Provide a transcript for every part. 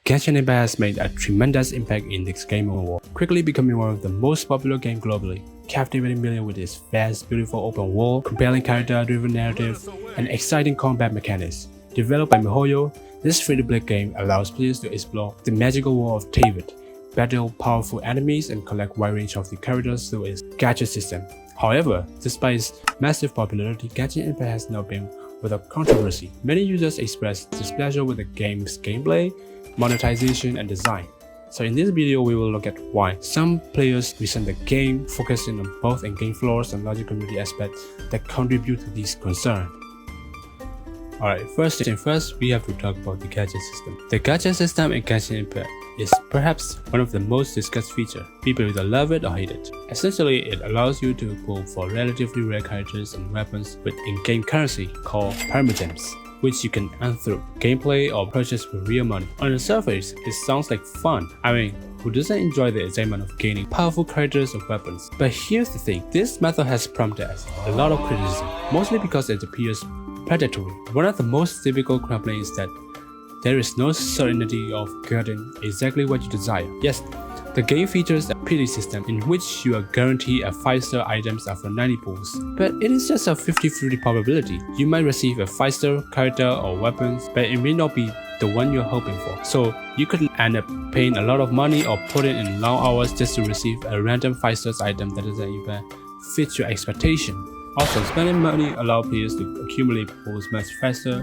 Genshin Impact has made a tremendous impact in this gaming world, quickly becoming one of the most popular games globally, captivating millions with its vast, beautiful open world, compelling character-driven narrative, and exciting combat mechanics. Developed by miHoYo, this free-to-play game allows players to explore the magical world of David, battle powerful enemies, and collect wide range of the characters through its gacha system. However, despite its massive popularity, Genshin Impact has not been without controversy. Many users express displeasure with the game's gameplay, monetization, and design. So in this video, we will look at why some players resent the game, focusing on both in-game flaws and larger community aspects that contribute to these concerns. Alright, first thing first, we have to talk about the gacha system. The gacha system in Genshin Impact is perhaps one of the most discussed features. People either love it or hate it. Essentially, it allows you to pull for relatively rare characters and weapons with in-game currency called permagems, which you can earn through gameplay or purchase with real money. On the surface, it sounds like fun. I mean, who doesn't enjoy the excitement of gaining powerful characters or weapons? But here's the thing, this method has prompted us a lot of criticism, mostly because it appears predatory. One of the most typical complaints is that there is no certainty of getting exactly what you desire. Yes, the game features a pity system in which you are guaranteed a 5-star items after 90 pulls, but it is just a 50-50 probability. You might receive a 5-star character or weapons, but it may not be the one you're hoping for. So you could end up paying a lot of money or putting in long hours just to receive a random 5-star item that doesn't even fit your expectation. Also, spending money allows players to accumulate pulls much faster,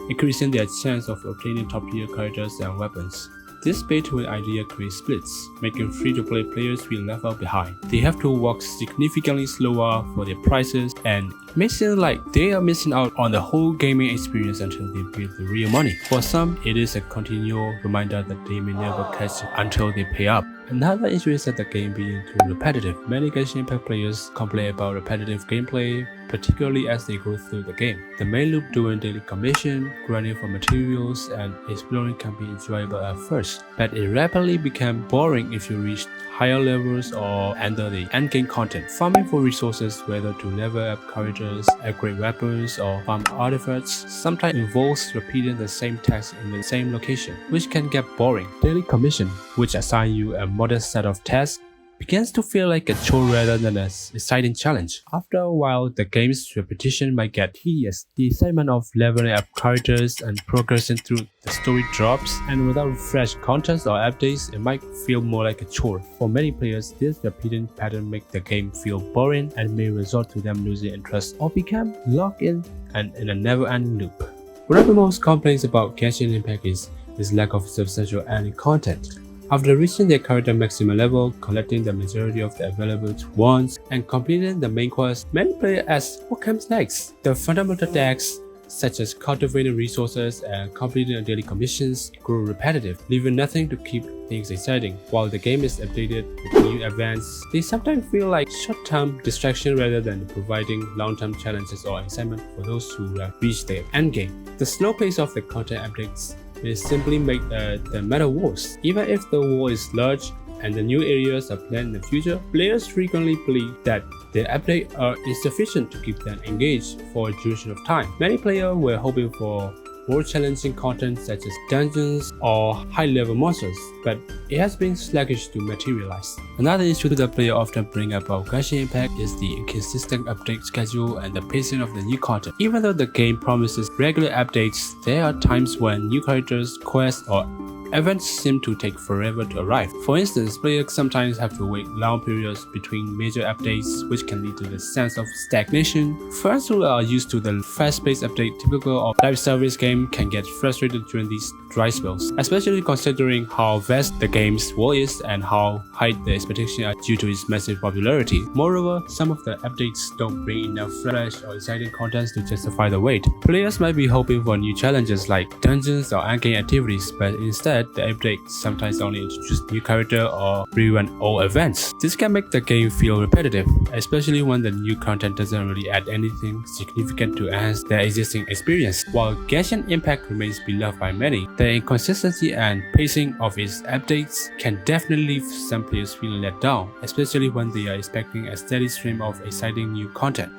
increasing their chance of obtaining top-tier characters and weapons. This pay-to-win idea creates splits, making free-to-play players feel left out behind. They have to work significantly slower for their prices, and it may seem like they are missing out on the whole gaming experience until they pay the real money. For some, it is a continual reminder that they may never catch it until they pay up. Another issue is that the game being too repetitive. Many Genshin Impact players complain about repetitive gameplay, particularly as they go through the game. The main loop doing daily commission, grinding for materials, and exploring can be enjoyable at first, but it rapidly becomes boring if you reach higher levels or enter the endgame content. Farming for resources, whether to level up characters, upgrade weapons, or farm artifacts, sometimes involves repeating the same tasks in the same location, which can get boring. Daily commission, which assign you a modest set of tasks, begins to feel like a chore rather than an exciting challenge. After a while, the game's repetition might get tedious. The excitement of leveling up characters and progressing through the story drops, and without fresh content or updates, it might feel more like a chore. For many players, this repeating pattern makes the game feel boring and may result to them losing interest or become locked in and in a never-ending loop. One of the most complaints about Genshin Impact is its lack of substantial ending content. After reaching their character maximum level, collecting the majority of the available wands, and completing the main quest, many players ask what comes next. The fundamental tasks, such as cultivating resources and completing daily commissions, grow repetitive, leaving nothing to keep things exciting. While the game is updated with new events, they sometimes feel like short-term distraction rather than providing long-term challenges or excitement for those who have reached their endgame. The slow pace of the content updates may simply make the matter worse. Even if the world is large and the new areas are planned in the future, players frequently believe that the updates are insufficient to keep them engaged for a duration of time. Many players were hoping for more challenging content such as dungeons or high-level monsters, but it has been sluggish to materialize. Another issue that players often bring up about Genshin Impact is the inconsistent update schedule and the pacing of the new content. Even though the game promises regular updates, there are times when new characters, quests, or events seem to take forever to arrive. For instance, players sometimes have to wait long periods between major updates, which can lead to the sense of stagnation. Fans who are used to the fast-paced update typical of live service game can get frustrated during these dry spells, especially considering how vast the game's world is and how high the expectations are due to its massive popularity. Moreover, some of the updates don't bring enough fresh or exciting content to justify the wait. Players might be hoping for new challenges like dungeons or endgame activities, but instead, the updates sometimes only introduce new character or rerun old events. This can make the game feel repetitive, especially when the new content doesn't really add anything significant to enhance their existing experience. While Genshin Impact remains beloved by many, the inconsistency and pacing of its updates can definitely leave some players feeling let down, especially when they are expecting a steady stream of exciting new content.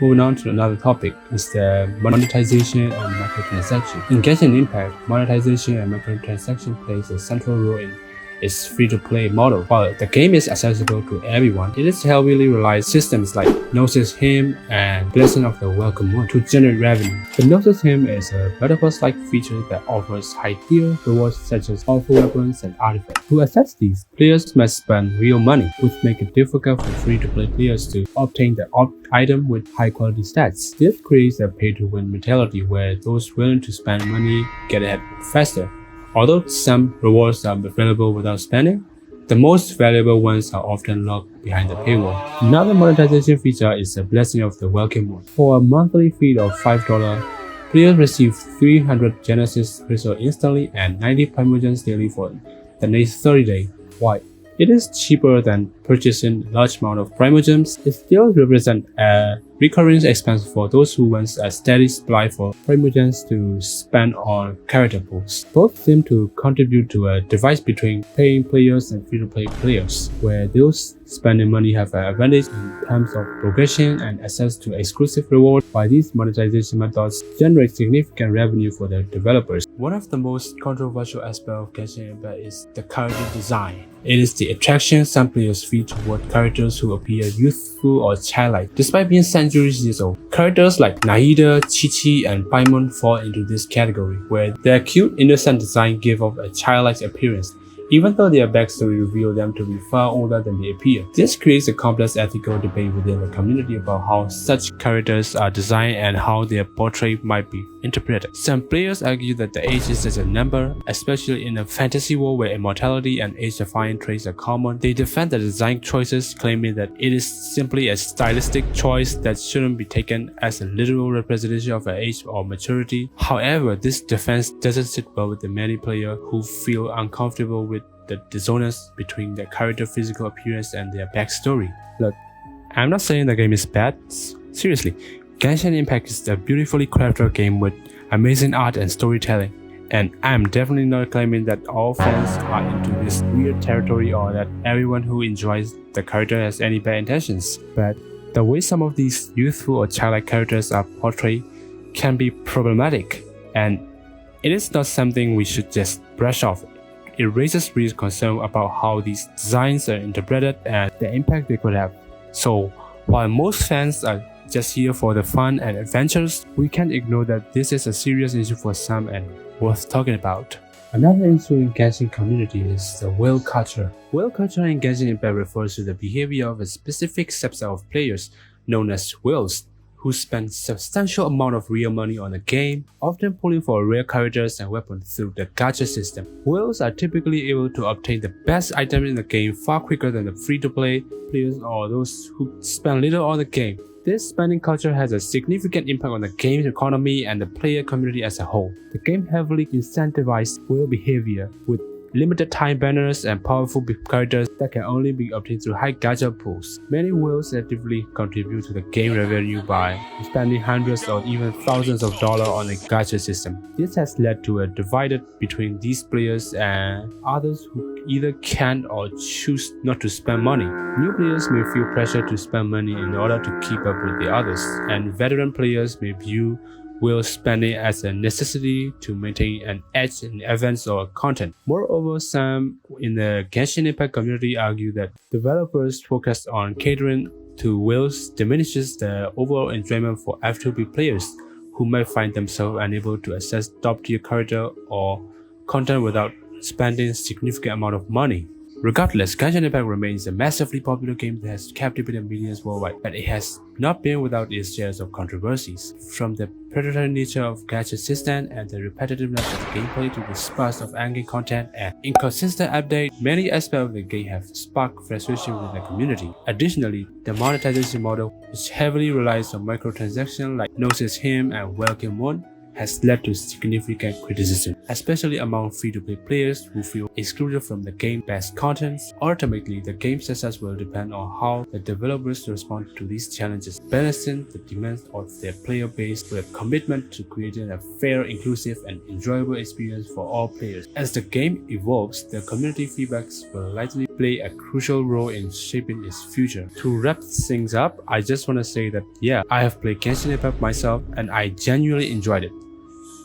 Moving on to another topic is the monetization and microtransaction. In Genshin Impact, monetization and microtransaction plays a central role in its free-to-play model. While the game is accessible to everyone, it is heavily relies systems like Gnosis Hymn and Blessing of the Welcome Moon to generate revenue. The Gnosis Hymn is a battle-pass-like feature that offers high-tier rewards such as powerful weapons and artifacts. To access these, players must spend real money, which make it difficult for free-to-play players to obtain the item with high-quality stats. This creates a pay-to-win mentality where those willing to spend money get ahead faster. Although some rewards are available without spending, the most valuable ones are often locked behind the paywall. Another monetization feature is the Blessing of the Welcome Moon. For a monthly fee of $5, players receive 300 Genesis crystals instantly and 90 primogems daily for the next 30 days. Why? It is cheaper than purchasing a large amount of primogems. It still represents a recurring expense for those who want a steady supply for primogems to spend on character pools. Both seem to contribute to a divide between paying players and free-to-play players, where those spending money have an advantage in terms of progression and access to exclusive rewards, while these monetization methods generate significant revenue for the developers. One of the most controversial aspects of Genshin Impact is the character design. It is the attraction some players feel toward characters who appear youthful or childlike. Despite being centuries years old, characters like Nahida, Chi-Chi, and Paimon fall into this category, where their cute, innocent design give off a childlike appearance, even though their backstory reveals them to be far older than they appear. This creates a complex ethical debate within the community about how such characters are designed and how their portrait might be interpreted. Some players argue that the age is just a number, especially in a fantasy world where immortality and age-defying traits are common. They defend the design choices, claiming that it is simply a stylistic choice that shouldn't be taken as a literal representation of an age or maturity. However, this defense doesn't sit well with the many players who feel uncomfortable with the dissonance between their character physical appearance and their backstory. Look, I'm not saying the game is bad. Seriously, Genshin Impact is a beautifully crafted game with amazing art and storytelling, and I'm definitely not claiming that all fans are into this weird territory or that everyone who enjoys the character has any bad intentions. But the way some of these youthful or childlike characters are portrayed can be problematic, and it is not something we should just brush off. It raises real concern about how these designs are interpreted and the impact they could have. So, while most fans are just here for the fun and adventures, we can't ignore that this is a serious issue for some and worth talking about. Another issue in Genshin community is the whale culture. Whale culture in Genshin Impact refers to the behavior of a specific subset of players known as whales, who spend substantial amount of real money on the game, often pulling for rare characters and weapons through the gacha system. Whales are typically able to obtain the best items in the game far quicker than the free-to-play players or those who spend little on the game. This spending culture has a significant impact on the game's economy and the player community as a whole. The game heavily incentivizes whale behavior, with limited time banners and powerful characters that can only be obtained through high gacha pools. Many whales actively contribute to the game revenue by spending hundreds or even thousands of dollars on the gacha system. This has led to a divide between these players and others who either can or choose not to spend money. New players may feel pressure to spend money in order to keep up with the others, and veteran players may view whale spending as a necessity to maintain an edge in events or content. Moreover, some in the Genshin Impact community argue that developers focus on catering to whales diminishes the overall enjoyment for F2B players who might find themselves unable to access top-tier character or content without spending significant amount of money. Regardless, Genshin Impact remains a massively popular game that has captivated millions worldwide, but it has not been without its shares of controversies. From the predatory nature of gacha system and the repetitiveness of gameplay to the sparse of angry content and inconsistent updates, many aspects of the game have sparked frustration within the community. Additionally, the monetization model, which heavily relies on microtransactions like Gnosis Hymn and Welcome Moon, has led to significant criticism, especially among free-to-play players who feel excluded from the game-based contents. Ultimately, the game's success will depend on how the developers respond to these challenges, balancing the demands of their player base with a commitment to creating a fair, inclusive, and enjoyable experience for all players. As the game evolves, the community feedbacks will likely play a crucial role in shaping its future. To wrap things up, I just want to say that yeah, I have played Genshin Impact myself and I genuinely enjoyed it.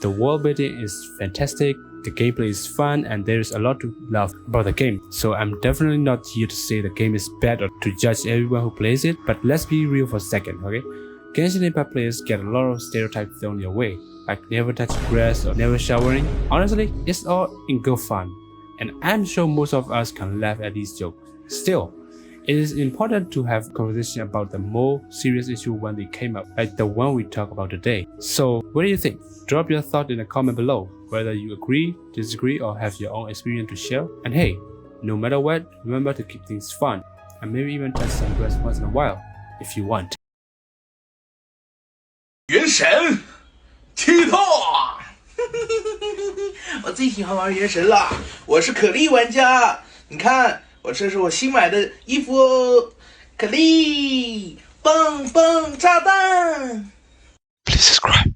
The world building is fantastic, the gameplay is fun, and there is a lot to love about the game. So I'm definitely not here to say the game is bad or to judge everyone who plays it, but let's be real for a second, okay? Genshin Impact players get a lot of stereotypes thrown your way, like never touch grass or never showering. Honestly, it's all in good fun, and I'm sure most of us can laugh at these jokes. Still, it is important to have conversation about the more serious issue when they came up, like the one we talk about today. So, what do you think? Drop your thought in the comment below, whether you agree, disagree, or have your own experience to share. And hey, no matter what, remember to keep things fun, and maybe even touch some grass once in a while, if you want. 原神踢透啊！我最喜欢玩原神了，我是可莉玩家。你看，这是我新买的衣服哦，可莉，棒棒炸弹。Please subscribe.